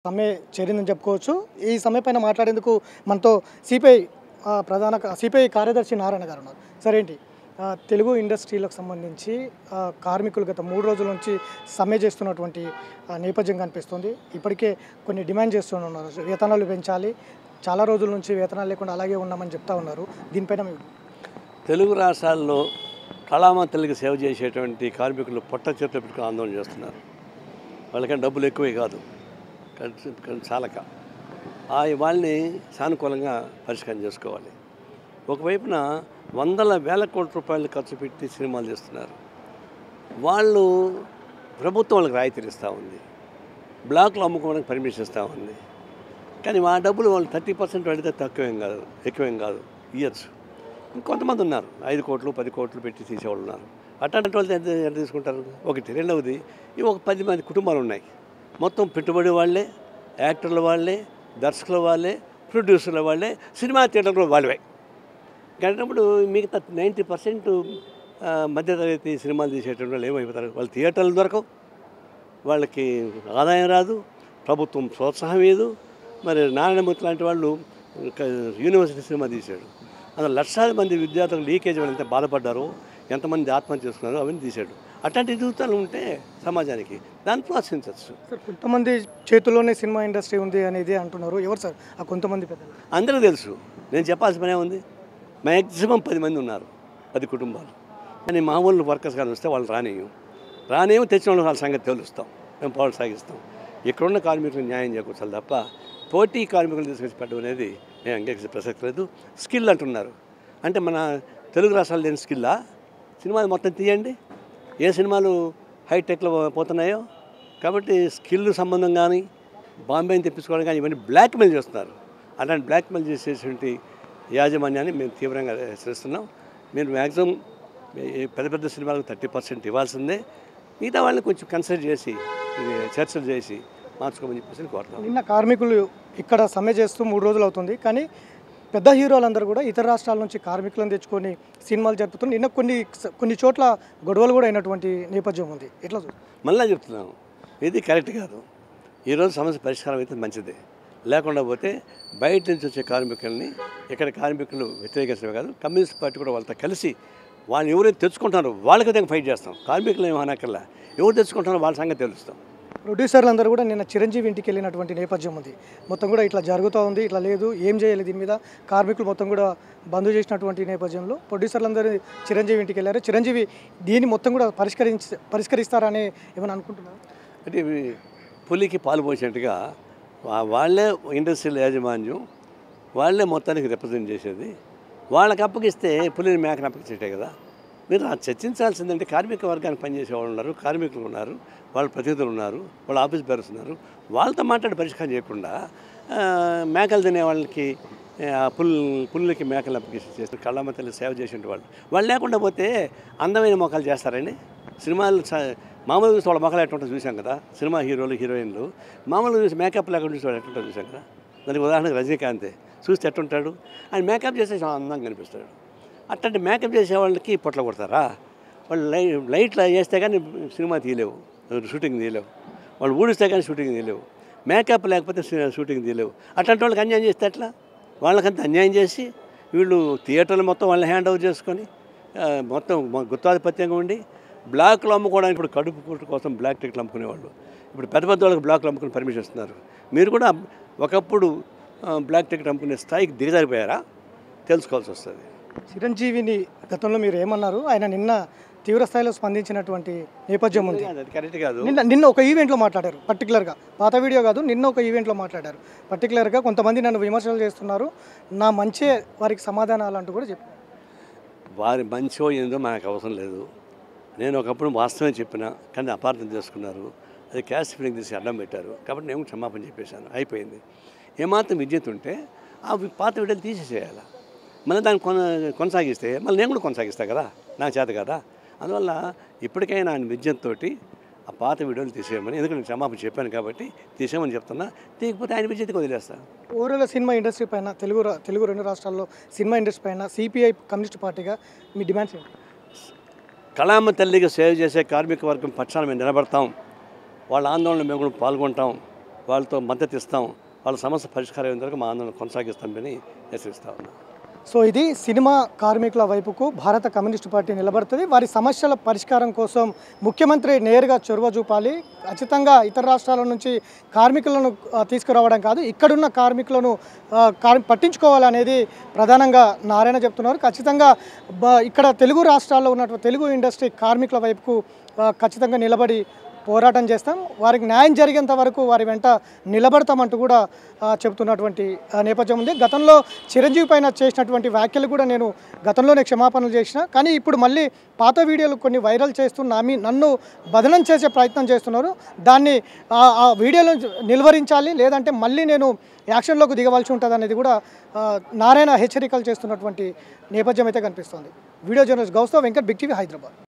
సమ్మె చేరిందని చెప్పుకోవచ్చు. ఈ సమ్మె పైన మాట్లాడేందుకు మనతో సిపిఐ సిపిఐ కార్యదర్శి నారాయణ గారు ఉన్నారు. సరేంటి తెలుగు ఇండస్ట్రీలకు సంబంధించి కార్మికులు గత 3 రోజుల నుంచి సమ్మె చేస్తున్నటువంటి నేపథ్యం కనిపిస్తుంది. ఇప్పటికే కొన్ని డిమాండ్ చేస్తున్నారు. వేతనాలు పెంచాలి, చాలా రోజుల నుంచి వేతనాలు లేకుండా అలాగే ఉన్నామని చెప్తా ఉన్నారు. దీనిపైన తెలుగు రాష్ట్రాల్లో కళామ తల్లికి సేవ చేసేటువంటి కార్మికులు పొట్ట చేతులు పెట్టుకుని ఆందోళన చేస్తున్నారు. వాళ్ళకంటే డబ్బులు ఎక్కువే కాదు, చాలక వాళ్ళని సానుకూలంగా పరిష్కారం చేసుకోవాలి. ఒకవైపున వందల వేల కోట్ల రూపాయలు ఖర్చు పెట్టి సినిమాలు చేస్తున్నారు. వాళ్ళు ప్రభుత్వం వాళ్ళకి రాయితీలు ఇస్తూ ఉంది, బ్లాక్లో అమ్ముకోవడానికి పర్మిషన్ ఇస్తూ ఉంది. కానీ మా డబ్బులు వాళ్ళు 30% అడిగితే తక్కువేం కాదు, ఎక్కువేం కాదు, ఇయ్యచ్చు. ఇంకొంతమంది ఉన్నారు 5 కోట్లు 10 కోట్లు పెట్టి తీసేవాళ్ళు ఉన్నారు. అట్లాంటి వాళ్ళు ఎంత తీసుకుంటారు? ఒకటి. రెండవది, ఇవి ఒక 10 మంది కుటుంబాలు ఉన్నాయి. మొత్తం పెట్టుబడి వాళ్ళే, యాక్టర్ల వాళ్ళే, దర్శకుల వాళ్ళే, ప్రొడ్యూసర్ల వాళ్ళే, సినిమా థియేటర్లు వాళ్ళవే. కట్టినప్పుడు మిగతా 90% మధ్యతరగతి సినిమాలు తీసేటువంటి వాళ్ళు ఏమైపోతారు? వాళ్ళు థియేటర్లు దొరకవు, వాళ్ళకి ఆదాయం రాదు, ప్రభుత్వం ప్రోత్సాహం లేదు. మరి నారాయణమూర్తి లాంటి వాళ్ళు యూనివర్సిటీ సినిమా తీశాడు, అందులో లక్షలాది మంది విద్యార్థులు లీకేజ్ వాళ్ళు ఎంత బాధపడ్డారో, ఎంతమంది ఆత్మహత్య చేసుకున్నారో అవన్నీ తీశాడు. అట్లాంటి జీవితాలు ఉంటే సమాజానికి దాన్ని ప్రోత్సహించవచ్చు. సార్, కొంతమంది చేతుల్లోనే సినిమా ఇండస్ట్రీ ఉంది అనేది అంటున్నారు. ఎవరు సార్ ఆ కొంతమంది పెద్దలు? అందరూ తెలుసు, నేను చెప్పాల్సిన పనే ఉంది. మ్యాక్సిమం 10 మంది ఉన్నారు, 10 కుటుంబాలు. కానీ మామూలు వర్కర్స్ కానీ వస్తే వాళ్ళు రానేమో తెచ్చిన వాళ్ళు వాళ్ళ సంగతి తెలుస్తాం, మేము పోరాటం సాగిస్తాం. ఇక్కడున్న కార్మికులకు న్యాయం చేకూర్చాలి తప్ప పోటీ కార్మికులు తీసుకొచ్చి పెట్టడం అనేది నేను అంగీకరించే ప్రసక్తి లేదు. స్కిల్ అంటున్నారు, అంటే మన తెలుగు రాష్ట్రాలు లేని స్కిల్లా? సినిమాలు మొత్తం తీయండి, ఏ సినిమాలు హైటెక్లో పోతున్నాయో. కాబట్టి స్కిల్ సంబంధం కానీ బాంబేని తెప్పించుకోవడం కానీ ఇవన్నీ బ్లాక్మెయిల్ చేస్తున్నారు. అలాంటి బ్లాక్మెయిల్ చేసేటువంటి యాజమాన్యాన్ని మేము తీవ్రంగా హెచ్చరిస్తున్నాం. మీరు మ్యాక్సిమం పెద్ద సినిమాలకు 30% ఇవ్వాల్సిందే. మిగతా వాళ్ళని కొంచెం కన్సిడర్ చేసి చర్చలు చేసి మార్చుకోమని చెప్పేసి కోరుతాం. నిన్న కార్మికులు ఇక్కడ సమ్మె చేస్తూ 3 రోజులు అవుతుంది, కానీ పెద్ద హీరోలందరూ కూడా ఇతర రాష్ట్రాల నుంచి కార్మికులను తెచ్చుకొని సినిమాలు జరుపుతున్నారు. నిన్న కొన్ని చోట్ల గొడవలు కూడా అయినటువంటి నేపథ్యం ఉంది. ఎట్లా మళ్ళీ చెప్తున్నాను, ఇది కరెక్ట్ కాదు. ఈరోజు సమస్య పరిష్కారం అయితే మంచిదే. లేకుండా పోతే బయట నుంచి వచ్చే కార్మికుల్ని ఇక్కడ కార్మికులు వ్యతిరేకించడమే కాదు, కమ్యూనిస్ట్ పార్టీ కూడా వాళ్ళతో కలిసి వాళ్ళు ఎవరైతే తెచ్చుకుంటున్నారో వాళ్ళకి దగ్గర ఫైట్ చేస్తాం. కార్మికులు ఏమో అనక్కర్లా, ఎవరు తెచ్చుకుంటున్నారో వాళ్ళ సంగతి తెలుస్తాం. ప్రొడ్యూసర్లు అందరూ కూడా నిన్న చిరంజీవి ఇంటికి వెళ్ళినటువంటి నేపథ్యం ఉంది. మొత్తం కూడా ఇట్లా జరుగుతూ ఉంది, ఇట్లా లేదు, ఏం చేయాలి దీని మీద కార్మికులు మొత్తం కూడా బంద్ చేసినటువంటి నేపథ్యంలో ప్రొడ్యూసర్లందరూ చిరంజీవి ఇంటికి వెళ్ళారు. చిరంజీవి దీన్ని మొత్తం కూడా పరిష్కరిస్తారని ఏమైనా అనుకుంటున్నారు? అంటే పులికి పాలు పోసినట్టుగా వాళ్ళే ఇండస్ట్రియల్ యాజమాన్యం, వాళ్ళే మొత్తానికి రిప్రజెంట్ చేసేది. వాళ్ళకి అప్పగిస్తే పులిని మేకని అప్పగించేటే కదా. మీరు చర్చించాల్సిందంటే కార్మిక వర్గానికి పనిచేసే వాళ్ళు ఉన్నారు, కార్మికులు ఉన్నారు, వాళ్ళ ప్రతినిధులు ఉన్నారు, వాళ్ళ ఆఫీస్ బేరర్స్ ఉన్నారు. వాళ్ళతో మాట్లాడి పరిష్కారం చేయకుండా మేకలు తినే వాళ్ళకి పుల్లుకి మేకలు అప్పగిస్తే కళ్ళమ్మ తల్లి సేవ చేసిన వాళ్ళు లేకుండా పోతే అందమైన మొక్కలు చేస్తారండి. సినిమాలు మామూలుగా చూసి వాళ్ళ మొక్కలు ఎట్టుంటో చూసాం కదా. సినిమా హీరోలు హీరోయిన్లు మామూలుగా చూసి మేకప్ లేకుండా చూసి వాళ్ళు ఎట్టుంటో చూసాం కదా. దానికి ఉదాహరణకు రజనీకాంతే చూస్తే ఎట్టుంటాడు, ఆయన మేకప్ చేస్తే చాలా అందంగా కనిపిస్తాడు. అట్లాంటి మేకప్ చేసే వాళ్ళకి పొట్ల కొడతారా? వాళ్ళు లైట్లు వేస్తే కానీ సినిమా తీయలేవు, షూటింగ్ తీయలేవు. వాళ్ళు ఊడిస్తే కానీ షూటింగ్ తీయలేవు, మేకప్ లేకపోతే షూటింగ్ తీయలేవు. అట్లాంటి వాళ్ళకి అన్యాయం చేస్తే ఎట్లా? వాళ్ళకంతా అన్యాయం చేసి వీళ్ళు థియేటర్లు మొత్తం వాళ్ళని హ్యాండ్ ఓవర్ చేసుకొని మొత్తం గుత్తాధిపత్యంగా ఉండి బ్లాక్లో అమ్ముకోవడానికి ఇప్పుడు కడుపు కూటు కోసం బ్లాక్ టికెట్లు అమ్ముకునేవాళ్ళు ఇప్పుడు పెద్ద వాళ్ళకి బ్లాక్లో అమ్ముకుని పర్మిషన్ ఇస్తున్నారు. మీరు కూడా ఒకప్పుడు బ్లాక్ టికెట్ అమ్ముకునే స్థాయికి దిగజారిపోయారా? తెలుసుకోవాల్సి వస్తుంది. చిరంజీవిని గతంలో మీరు ఏమన్నారు, ఆయన నిన్న తీవ్ర స్థాయిలో స్పందించినటువంటి నేపథ్యం ఉంది. కరెక్ట్ కాదు. నిన్న ఒక ఈవెంట్లో మాట్లాడారు, పర్టికులర్గా పాత వీడియో కాదు, నిన్న ఒక ఈవెంట్లో మాట్లాడారు. పర్టికులర్గా కొంతమంది నన్ను విమర్శలు చేస్తున్నారు, నా మంచే వారికి సమాధానాలు అంటూ కూడా చెప్పారు. వారి మంచో ఏందో మనకు అవసరం లేదు. నేను ఒకప్పుడు వాస్తవమే చెప్పినా, కానీ అపార్థం చేసుకున్నారు. అది క్యాస్ట్ ఫీలింగ్ తీసి అడ్డం పెట్టారు. కాబట్టి నేను క్షమాపణ చెప్పేశాను, అయిపోయింది. ఏమాత్రం విద్యుత్ ఉంటే ఆ పాత వీడియోలు తీసేసేయాలి. మళ్ళీ దాన్ని కొనసాగిస్తే మళ్ళీ నేను కూడా కొనసాగిస్తాను కదా, నాకు చేత కదా. అందువల్ల ఇప్పటికైనా ఆయన విద్యతో ఆ పాత వీడియోలు తీసేయమని, ఎందుకంటే నేను క్షమాపణ చెప్పాను కాబట్టి తీసేయమని చెప్తున్నా. తీయకపోతే ఆయన విద్యతకి వదిలేస్తాను. ఓవరాల్ సినిమా ఇండస్ట్రీ పైన తెలుగు 2 రాష్ట్రాల్లో సినిమా ఇండస్ట్రీ పైన సిపిఐ కమ్యూనిస్ట్ పార్టీగా మీ డిమాండ్స్ ఏంటి? కళామ తల్లికి సేవ చేసే కార్మిక వర్గం పక్షాన మేము నిలబడతాం. వాళ్ళ ఆందోళనలో మేము కూడా పాల్గొంటాం. వాళ్ళతో మద్దతు ఇస్తాం, వాళ్ళ సమస్య పరిష్కారం అయ్యేంత వరకు మా ఆందోళన కొనసాగిస్తామని హెచ్చరిస్తా ఉన్నాం. సో ఇది సినిమా కార్మికుల వైపుకు భారత కమ్యూనిస్టు పార్టీ నిలబడుతుంది. వారి సమస్యల పరిష్కారం కోసం ముఖ్యమంత్రి నేరుగా చొరవ చూపాలి. ఖచ్చితంగా ఇతర రాష్ట్రాల నుంచి కార్మికులను తీసుకురావడం కాదు, ఇక్కడున్న కార్మికులను పట్టించుకోవాలనేది ప్రధానంగా నారాయణ చెప్తున్నారు. ఖచ్చితంగా ఇక్కడ తెలుగు రాష్ట్రాల్లో ఉన్నటువంటి తెలుగు ఇండస్ట్రీ కార్మికుల వైపుకు ఖచ్చితంగా నిలబడి పోరాటం చేస్తాం, వారికి న్యాయం జరిగేంత వరకు వారి వెంట నిలబడతామంటూ కూడా చెబుతున్నటువంటి నేపథ్యం ఉంది. గతంలో చిరంజీవి పైన చేసినటువంటి వ్యాఖ్యలు కూడా నేను గతంలోనే క్షమాపణలు చేసిన, కానీ ఇప్పుడు మళ్ళీ పాత వీడియోలు కొన్ని వైరల్ చేస్తూ నన్ను బదనం చేసే ప్రయత్నం చేస్తున్నారు. దాన్ని ఆ వీడియోలను నిలువరించాలి, లేదంటే మళ్ళీ నేను యాక్షన్లోకి దిగవలసి ఉంటుంది అనేది కూడా నారాయణ హెచ్చరికలు చేస్తున్నటువంటి నేపథ్యం అయితే కనిపిస్తుంది. వీడియో జర్నలిస్ట్ గౌస్తో వెంకట్, బిగ్ టీవీ, హైదరాబాద్.